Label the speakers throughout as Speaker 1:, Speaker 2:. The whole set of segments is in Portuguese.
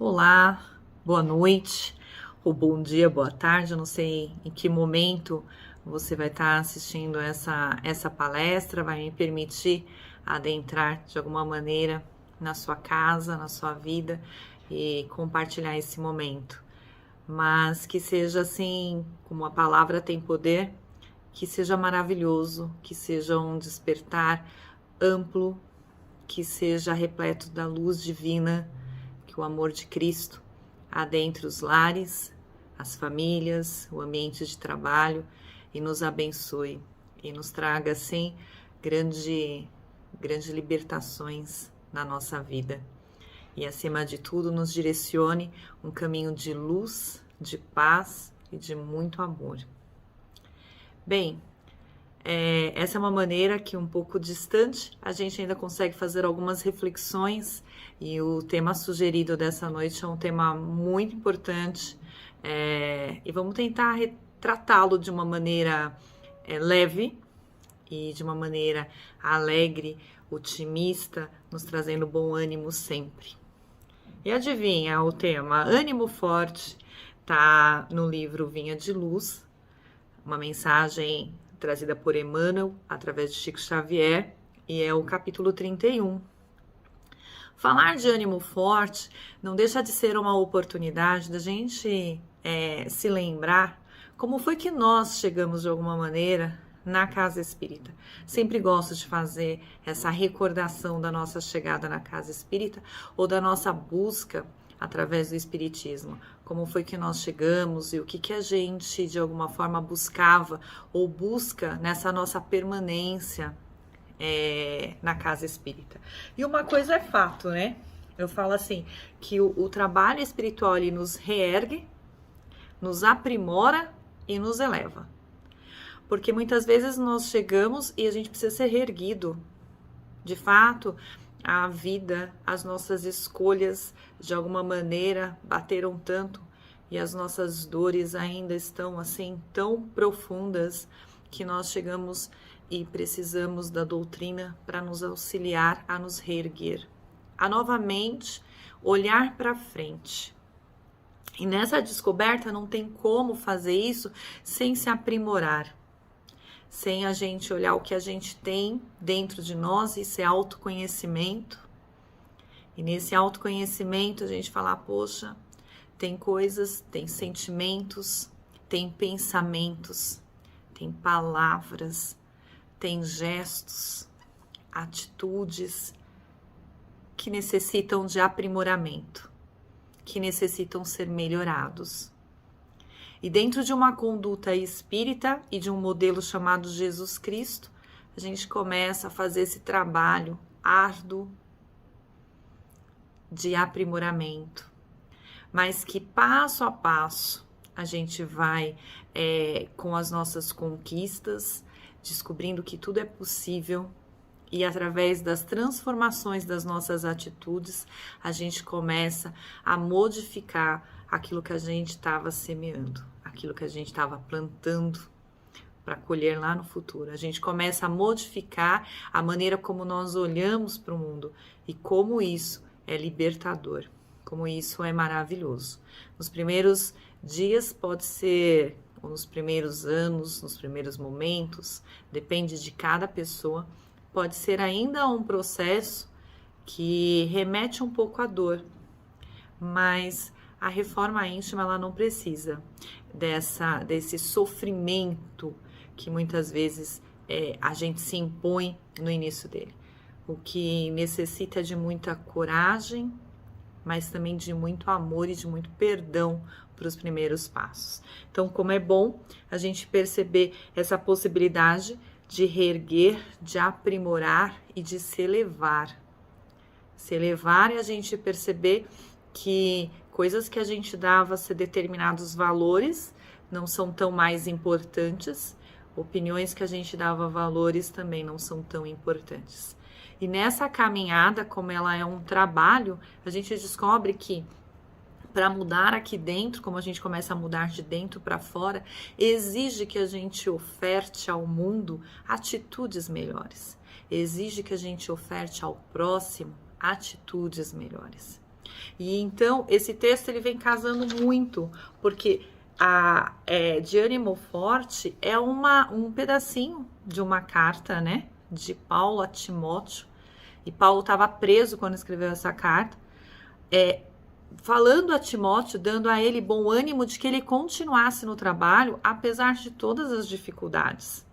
Speaker 1: Olá, boa noite, ou bom dia, boa tarde, eu não sei em que momento você vai estar assistindo essa palestra, vai me permitir adentrar de alguma maneira na sua casa, na sua vida e compartilhar esse momento. Mas que seja assim, como a palavra tem poder, que seja maravilhoso, que seja um despertar amplo, que seja repleto da luz divina, que o amor de Cristo adentre os lares, as famílias, o ambiente de trabalho e nos abençoe e nos traga assim grandes libertações na nossa vida e acima de tudo nos direcione um caminho de luz, de paz e de muito amor. Bem, essa é uma maneira que um pouco distante a gente ainda consegue fazer algumas reflexões e o tema sugerido dessa noite é um tema muito importante e vamos tentar retratá-lo de uma maneira leve e de uma maneira alegre, otimista, nos trazendo bom ânimo sempre. E adivinha o tema? Ânimo forte, tá no livro Vinha de Luz, uma mensagem trazida por Emmanuel, através de Chico Xavier, e é o capítulo 31. Falar de ânimo forte não deixa de ser uma oportunidade da gente se lembrar como foi que nós chegamos de alguma maneira na Casa Espírita. Sempre gosto de fazer essa recordação da nossa chegada na Casa Espírita ou da nossa busca através do Espiritismo. Como foi que nós chegamos e o que a gente, de alguma forma, buscava ou busca nessa nossa permanência na Casa Espírita. E uma coisa é fato, né? Eu falo assim, que o trabalho espiritual ele nos reergue, nos aprimora e nos eleva. Porque muitas vezes nós chegamos e a gente precisa ser reerguido. De fato, a vida, as nossas escolhas, de alguma maneira, bateram tanto e as nossas dores ainda estão assim tão profundas que nós chegamos e precisamos da doutrina para nos auxiliar a nos reerguer, a novamente olhar para frente. E nessa descoberta não tem como fazer isso sem se aprimorar, sem a gente olhar o que a gente tem dentro de nós, isso é autoconhecimento. E nesse autoconhecimento a gente falar, poxa, tem coisas, tem sentimentos, tem pensamentos, tem palavras, tem gestos, atitudes que necessitam de aprimoramento, que necessitam ser melhorados. E dentro de uma conduta espírita e de um modelo chamado Jesus Cristo, a gente começa a fazer esse trabalho árduo de aprimoramento, mas que passo a passo a gente vai com as nossas conquistas, descobrindo que tudo é possível e através das transformações das nossas atitudes, a gente começa a modificar aquilo que a gente estava semeando, aquilo que a gente estava plantando para colher lá no futuro. A gente começa a modificar a maneira como nós olhamos para o mundo e como isso é libertador, como isso é maravilhoso. Nos primeiros dias pode ser, ou nos primeiros anos, nos primeiros momentos, depende de cada pessoa, pode ser ainda um processo que remete um pouco à dor, mas a reforma íntima ela não precisa desse sofrimento que muitas vezes a gente se impõe no início dele. O que necessita de muita coragem, mas também de muito amor e de muito perdão para os primeiros passos. Então, como é bom a gente perceber essa possibilidade de reerguer, de aprimorar e de se elevar. Se elevar e a gente perceber que coisas que a gente dava a ser determinados valores não são tão mais importantes, opiniões que a gente dava valores também não são tão importantes. E nessa caminhada, como ela é um trabalho, a gente descobre que para mudar aqui dentro, como a gente começa a mudar de dentro para fora, exige que a gente oferte ao mundo atitudes melhores. Exige que a gente oferte ao próximo atitudes melhores. E então, esse texto ele vem casando muito, porque de ânimo forte é um pedacinho de uma carta, né, de Paulo a Timóteo, e Paulo estava preso quando escreveu essa carta, falando a Timóteo, dando a ele bom ânimo de que ele continuasse no trabalho, apesar de todas as dificuldades,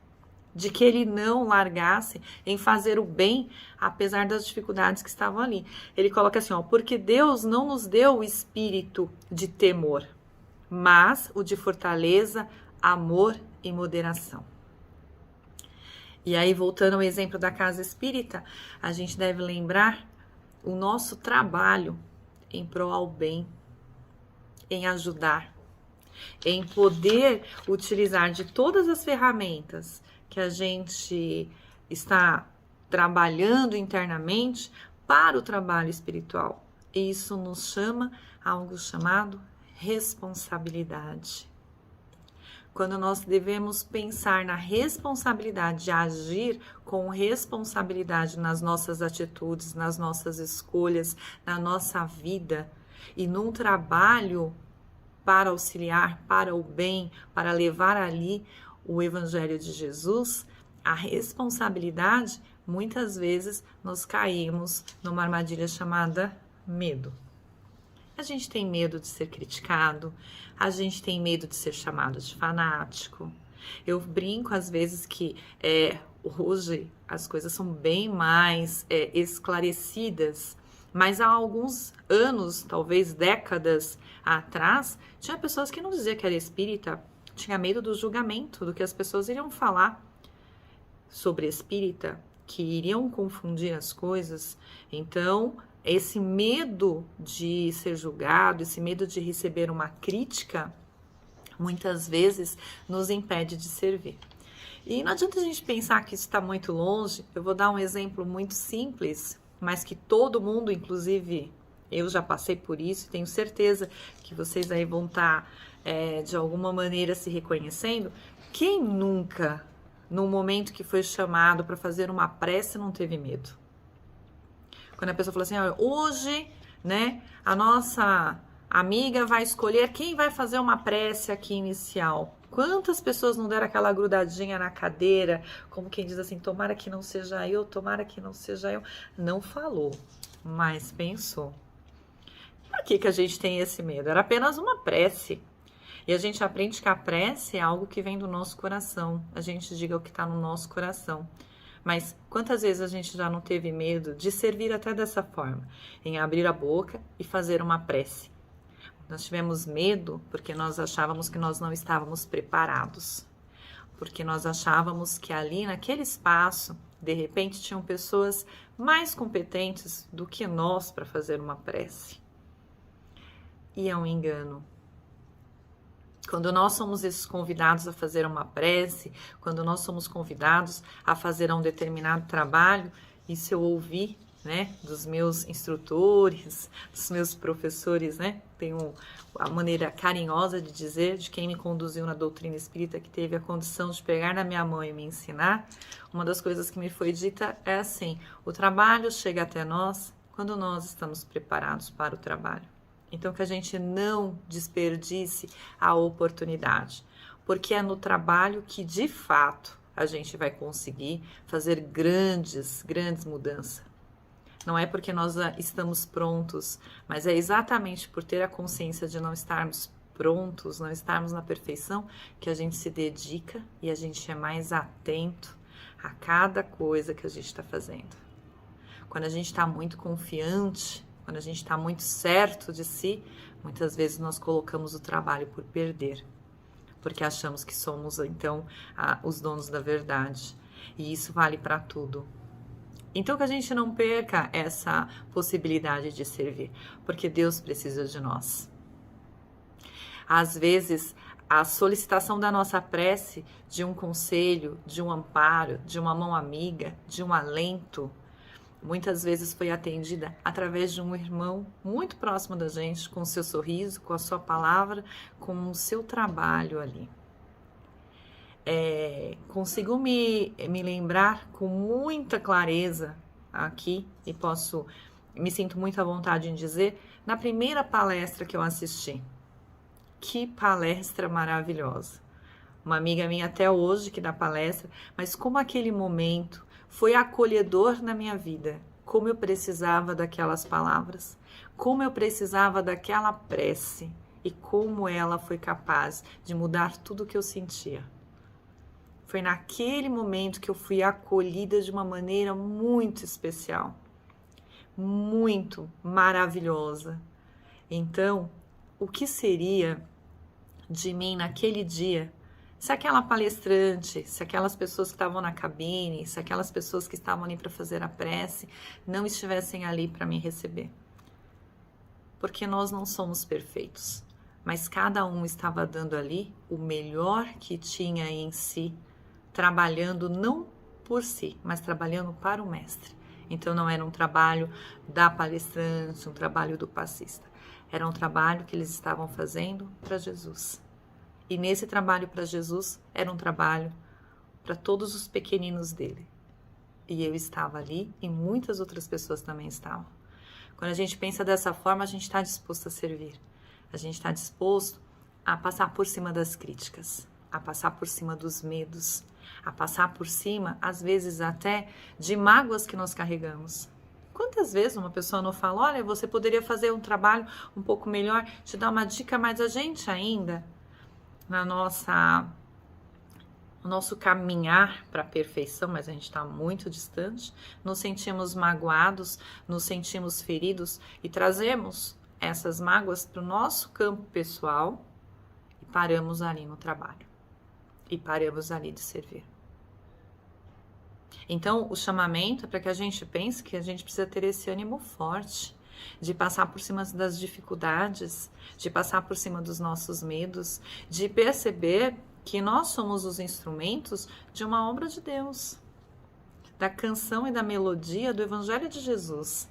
Speaker 1: de que ele não largasse em fazer o bem, apesar das dificuldades que estavam ali. Ele coloca assim, porque Deus não nos deu o espírito de temor, mas o de fortaleza, amor e moderação. E aí, voltando ao exemplo da casa espírita, a gente deve lembrar o nosso trabalho em prol ao bem, em ajudar, em poder utilizar de todas as ferramentas que a gente está trabalhando internamente para o trabalho espiritual. E isso nos chama a algo chamado responsabilidade. Quando nós devemos pensar na responsabilidade de agir com responsabilidade nas nossas atitudes, nas nossas escolhas, na nossa vida e num trabalho para auxiliar, para o bem, para levar ali o Evangelho de Jesus, a responsabilidade, muitas vezes nós caímos numa armadilha chamada medo. A gente tem medo de ser criticado, a gente tem medo de ser chamado de fanático. Eu brinco às vezes que hoje as coisas são bem mais esclarecidas, mas há alguns anos, talvez décadas atrás, tinha pessoas que não diziam que era espírita, tinha medo do julgamento, do que as pessoas iriam falar sobre espírita, que iriam confundir as coisas. Então, esse medo de ser julgado, esse medo de receber uma crítica, muitas vezes nos impede de servir. E não adianta a gente pensar que isso está muito longe. Eu vou dar um exemplo muito simples, mas que todo mundo, inclusive eu já passei por isso, e tenho certeza que vocês aí vão estar de alguma maneira se reconhecendo. Quem nunca, no momento que foi chamado para fazer uma prece, não teve medo? Quando a pessoa fala assim, hoje, né, a nossa amiga vai escolher quem vai fazer uma prece aqui inicial. Quantas pessoas não deram aquela grudadinha na cadeira, como quem diz assim, tomara que não seja eu, tomara que não seja eu. Não falou, mas pensou. Por que a gente tem esse medo? Era apenas uma prece. E a gente aprende que a prece é algo que vem do nosso coração. A gente diga o que está no nosso coração. Mas quantas vezes a gente já não teve medo de servir até dessa forma, em abrir a boca e fazer uma prece? Nós tivemos medo porque nós achávamos que nós não estávamos preparados, porque nós achávamos que ali naquele espaço, de repente, tinham pessoas mais competentes do que nós para fazer uma prece. E é um engano. Quando nós somos esses convidados a fazer uma prece, quando nós somos convidados a fazer um determinado trabalho, isso eu ouvi, né, dos meus instrutores, dos meus professores, né, tenho a maneira carinhosa de dizer, de quem me conduziu na doutrina espírita, que teve a condição de pegar na minha mão e me ensinar. Uma das coisas que me foi dita é assim: o trabalho chega até nós quando nós estamos preparados para o trabalho. Então, que a gente não desperdice a oportunidade, porque é no trabalho que, de fato, a gente vai conseguir fazer grandes mudanças. Não é porque nós estamos prontos, mas é exatamente por ter a consciência de não estarmos prontos, não estarmos na perfeição, que a gente se dedica e a gente é mais atento a cada coisa que a gente está fazendo. Quando a gente está muito confiante, quando a gente está muito certo de si, muitas vezes nós colocamos o trabalho por perder, porque achamos que somos, então, os donos da verdade. E isso vale para tudo. Então, que a gente não perca essa possibilidade de servir, porque Deus precisa de nós. Às vezes, a solicitação da nossa prece, de um conselho, de um amparo, de uma mão amiga, de um alento, muitas vezes foi atendida através de um irmão muito próximo da gente, com o seu sorriso, com a sua palavra, com o seu trabalho ali. Consigo me lembrar com muita clareza aqui, e me sinto muito à vontade em dizer, na primeira palestra que eu assisti. Que palestra maravilhosa! Uma amiga minha até hoje que dá palestra, mas como aquele momento foi acolhedor na minha vida, como eu precisava daquelas palavras, como eu precisava daquela prece e como ela foi capaz de mudar tudo o que eu sentia. Foi naquele momento que eu fui acolhida de uma maneira muito especial, muito maravilhosa. Então, o que seria de mim naquele dia se aquela palestrante, se aquelas pessoas que estavam na cabine, se aquelas pessoas que estavam ali para fazer a prece não estivessem ali para me receber? Porque nós não somos perfeitos, mas cada um estava dando ali o melhor que tinha em si, trabalhando não por si, mas trabalhando para o mestre. Então não era um trabalho da palestrante, um trabalho do passista. Era um trabalho que eles estavam fazendo para Jesus. E nesse trabalho para Jesus era um trabalho para todos os pequeninos dele. E eu estava ali e muitas outras pessoas também estavam. Quando a gente pensa dessa forma, a gente está disposto a servir. A gente está disposto a passar por cima das críticas, a passar por cima dos medos, a passar por cima, às vezes até, de mágoas que nós carregamos. Quantas vezes uma pessoa não fala, olha, você poderia fazer um trabalho um pouco melhor, te dar uma dica, mas a gente ainda, no nosso caminhar para a perfeição, mas a gente está muito distante, nos sentimos magoados, nos sentimos feridos e trazemos essas mágoas para o nosso campo pessoal e paramos ali no trabalho. E paramos ali de servir. Então, o chamamento é para que a gente pense que a gente precisa ter esse ânimo forte, de passar por cima das dificuldades, de passar por cima dos nossos medos, de perceber que nós somos os instrumentos de uma obra de Deus, da canção e da melodia do Evangelho de Jesus.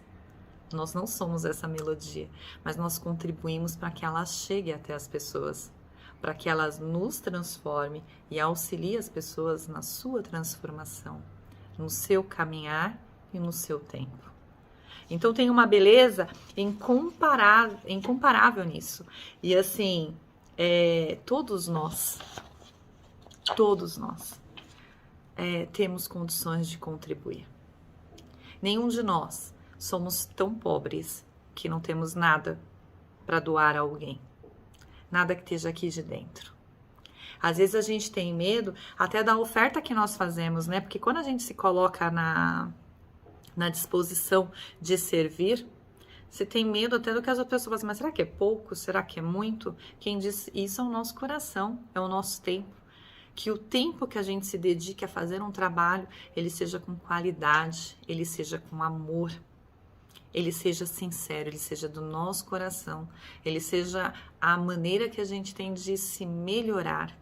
Speaker 1: Nós não somos essa melodia, mas nós contribuímos para que ela chegue até as pessoas, para que elas nos transforme e auxilie as pessoas na sua transformação, no seu caminhar e no seu tempo. Então tem uma beleza incomparável nisso. E assim, todos nós temos condições de contribuir. Nenhum de nós somos tão pobres que não temos nada para doar a alguém. Nada que esteja aqui de dentro. Às vezes a gente tem medo até da oferta que nós fazemos, né? Porque quando a gente se coloca na disposição de servir, você tem medo até do que as outras pessoas falam, mas será que é pouco? Será que é muito? Quem diz isso é o nosso coração, é o nosso tempo. Que o tempo que a gente se dedique a fazer um trabalho, ele seja com qualidade, ele seja com amor, ele seja sincero, ele seja do nosso coração, ele seja a maneira que a gente tem de se melhorar.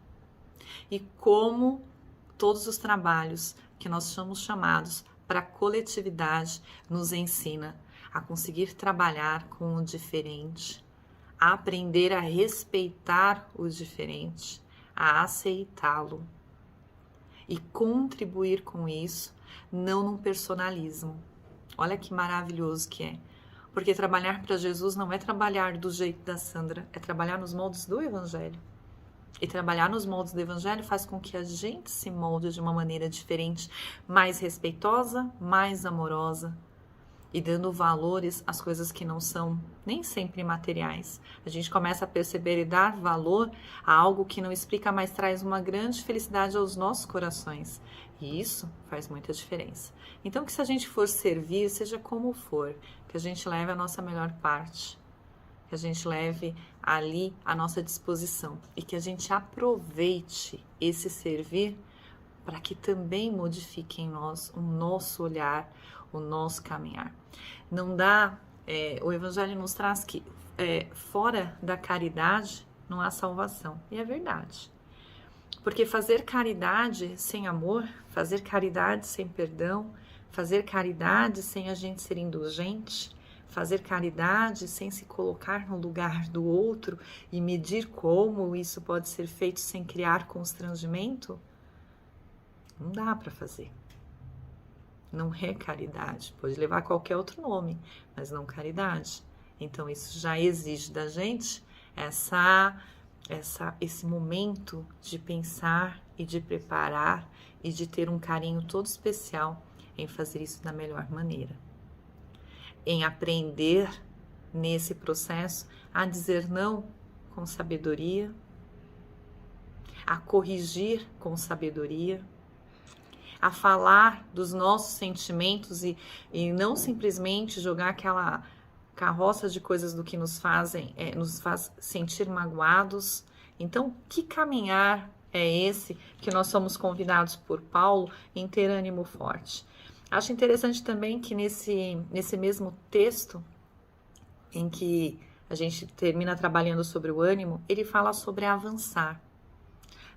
Speaker 1: E como todos os trabalhos que nós somos chamados para a coletividade nos ensina a conseguir trabalhar com o diferente, a aprender a respeitar o diferente, a aceitá-lo e contribuir com isso, não num personalismo. Olha que maravilhoso que é. Porque trabalhar para Jesus não é trabalhar do jeito da Sandra, é trabalhar nos moldes do Evangelho. E trabalhar nos moldes do Evangelho faz com que a gente se molde de uma maneira diferente, mais respeitosa, mais amorosa e dando valores às coisas que não são nem sempre materiais. A gente começa a perceber e dar valor a algo que não explica, mas traz uma grande felicidade aos nossos corações. E isso faz muita diferença. Então, que se a gente for servir, seja como for, que a gente leve a nossa melhor parte, que a gente leve ali a nossa disposição e que a gente aproveite esse servir para que também modifique em nós o nosso olhar, o nosso caminhar. Não dá, o Evangelho nos traz que fora da caridade não há salvação. E é verdade. Porque fazer caridade sem amor, fazer caridade sem perdão, fazer caridade sem a gente ser indulgente, fazer caridade sem se colocar no lugar do outro e medir como isso pode ser feito sem criar constrangimento, não dá para fazer. Não é caridade. Pode levar qualquer outro nome, mas não caridade. Então, isso já exige da gente esse momento de pensar e de preparar e de ter um carinho todo especial em fazer isso da melhor maneira. Em aprender nesse processo a dizer não com sabedoria, a corrigir com sabedoria, a falar dos nossos sentimentos e não simplesmente jogar aquela carroça de coisas do que nos faz sentir magoados. Então, que caminhar é esse que nós somos convidados por Paulo em ter ânimo forte? Acho interessante também que nesse mesmo texto, em que a gente termina trabalhando sobre o ânimo, ele fala sobre avançar.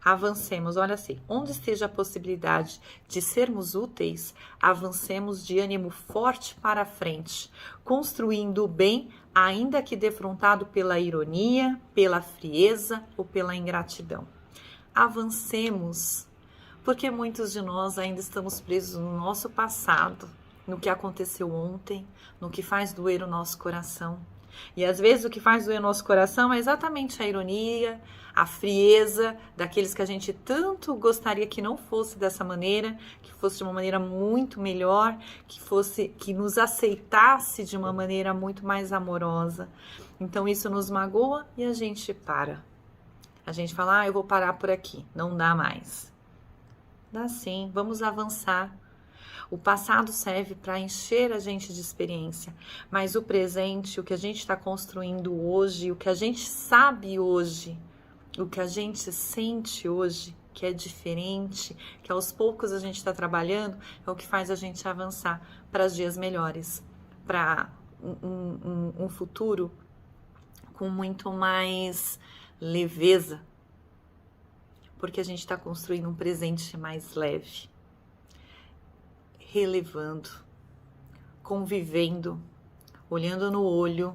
Speaker 1: Avancemos, olha assim, onde esteja a possibilidade de sermos úteis, avancemos de ânimo forte para a frente, construindo o bem, ainda que defrontado pela ironia, pela frieza ou pela ingratidão. Avancemos, porque muitos de nós ainda estamos presos no nosso passado, no que aconteceu ontem, no que faz doer o nosso coração. E às vezes o que faz doer o nosso coração é exatamente a ironia, a frieza daqueles que a gente tanto gostaria que não fosse dessa maneira, que fosse de uma maneira muito melhor, que nos aceitasse de uma maneira muito mais amorosa. Então isso nos magoa e a gente para. A gente fala, eu vou parar por aqui, não dá mais. Dá sim, vamos avançar. O passado serve para encher a gente de experiência, mas o presente, o que a gente está construindo hoje, o que a gente sabe hoje, o que a gente sente hoje, que é diferente, que aos poucos a gente está trabalhando, é o que faz a gente avançar para dias melhores, para um futuro com muito mais leveza, porque a gente está construindo um presente mais leve. Relevando, convivendo, olhando no olho,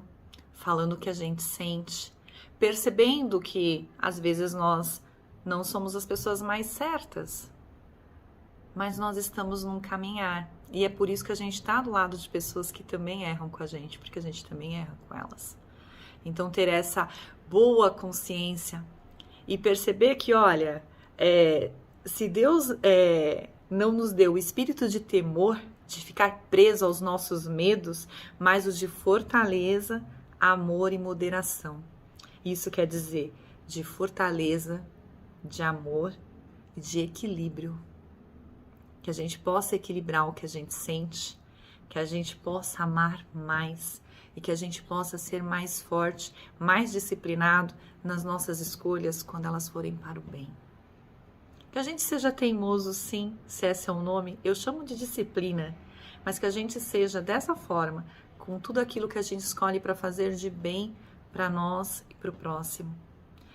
Speaker 1: falando o que a gente sente, percebendo que às vezes nós não somos as pessoas mais certas, mas nós estamos num caminhar e é por isso que a gente está do lado de pessoas que também erram com a gente, porque a gente também erra com elas. Então ter essa boa consciência e perceber que, olha, se Deus não nos deu o espírito de temor, de ficar preso aos nossos medos, mas o de fortaleza, amor e moderação. Isso quer dizer de fortaleza, de amor e de equilíbrio. Que a gente possa equilibrar o que a gente sente, que a gente possa amar mais e que a gente possa ser mais forte, mais disciplinado nas nossas escolhas quando elas forem para o bem. Que a gente seja teimoso, sim, se esse é o nome, eu chamo de disciplina, mas que a gente seja dessa forma, com tudo aquilo que a gente escolhe para fazer de bem para nós e para o próximo.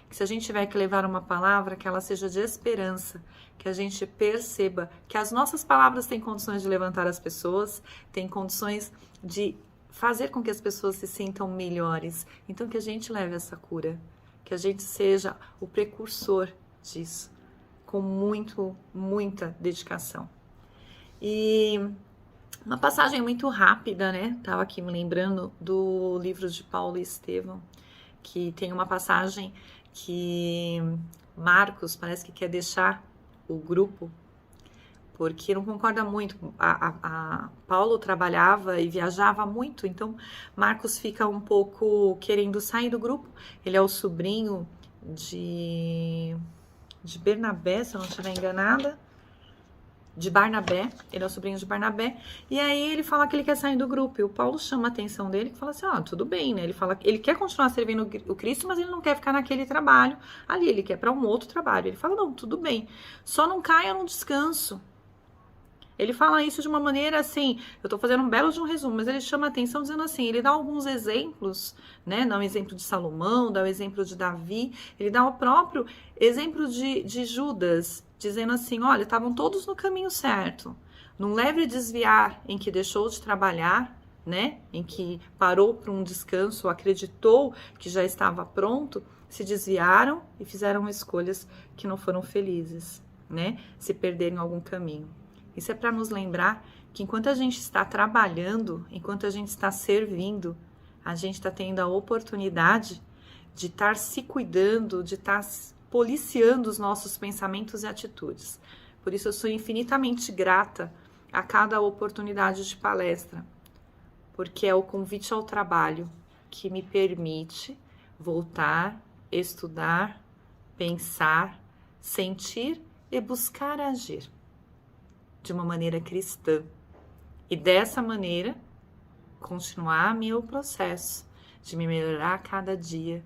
Speaker 1: Que se a gente tiver que levar uma palavra, que ela seja de esperança, que a gente perceba que as nossas palavras têm condições de levantar as pessoas, têm condições de fazer com que as pessoas se sintam melhores. Então que a gente leve essa cura, que a gente seja o precursor disso, com muita dedicação. E uma passagem muito rápida, né? Tava aqui me lembrando do livro de Paulo e Estevão, que tem uma passagem que Marcos parece que quer deixar o grupo, porque não concorda muito. Paulo trabalhava e viajava muito, então Marcos fica um pouco querendo sair do grupo. Ele é o sobrinho de Bernabé, se eu não estiver enganada, de Barnabé, ele é o sobrinho de Barnabé, e aí ele fala que ele quer sair do grupo, e o Paulo chama a atenção dele, que fala assim, tudo bem, né, ele fala que ele quer continuar servindo o Cristo, mas ele não quer ficar naquele trabalho ali, ele quer para um outro trabalho, ele fala, não, tudo bem, só não caia no descanso. Ele fala isso de uma maneira assim, eu tô fazendo um belo de um resumo, mas ele chama a atenção dizendo assim, ele dá alguns exemplos, né, dá um exemplo de Salomão, dá o exemplo de Davi, ele dá o próprio exemplo de Judas, dizendo assim, olha, estavam todos no caminho certo, num leve desviar em que deixou de trabalhar, né, em que parou para um descanso, acreditou que já estava pronto, se desviaram e fizeram escolhas que não foram felizes, né, se perderam em algum caminho. Isso é para nos lembrar que enquanto a gente está trabalhando, enquanto a gente está servindo, a gente está tendo a oportunidade de estar se cuidando, de estar policiando os nossos pensamentos e atitudes. Por isso eu sou infinitamente grata a cada oportunidade de palestra, porque é o convite ao trabalho que me permite voltar, estudar, pensar, sentir e buscar agir de uma maneira cristã. E dessa maneira, continuar meu processo de me melhorar a cada dia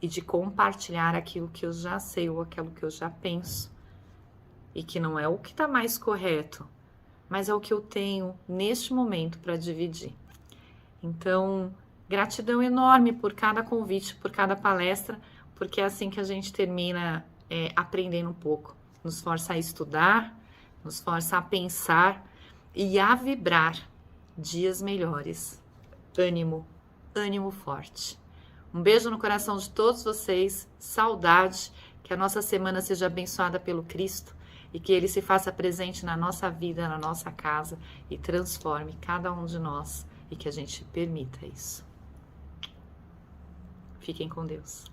Speaker 1: e de compartilhar aquilo que eu já sei ou aquilo que eu já penso e que não é o que está mais correto, mas é o que eu tenho neste momento para dividir. Então, gratidão enorme por cada convite, por cada palestra, porque é assim que a gente termina aprendendo um pouco. Nos força a estudar, nos força a pensar e a vibrar dias melhores. Ânimo, ânimo forte. Um beijo no coração de todos vocês, saudade, que a nossa semana seja abençoada pelo Cristo e que Ele se faça presente na nossa vida, na nossa casa e transforme cada um de nós e que a gente permita isso. Fiquem com Deus.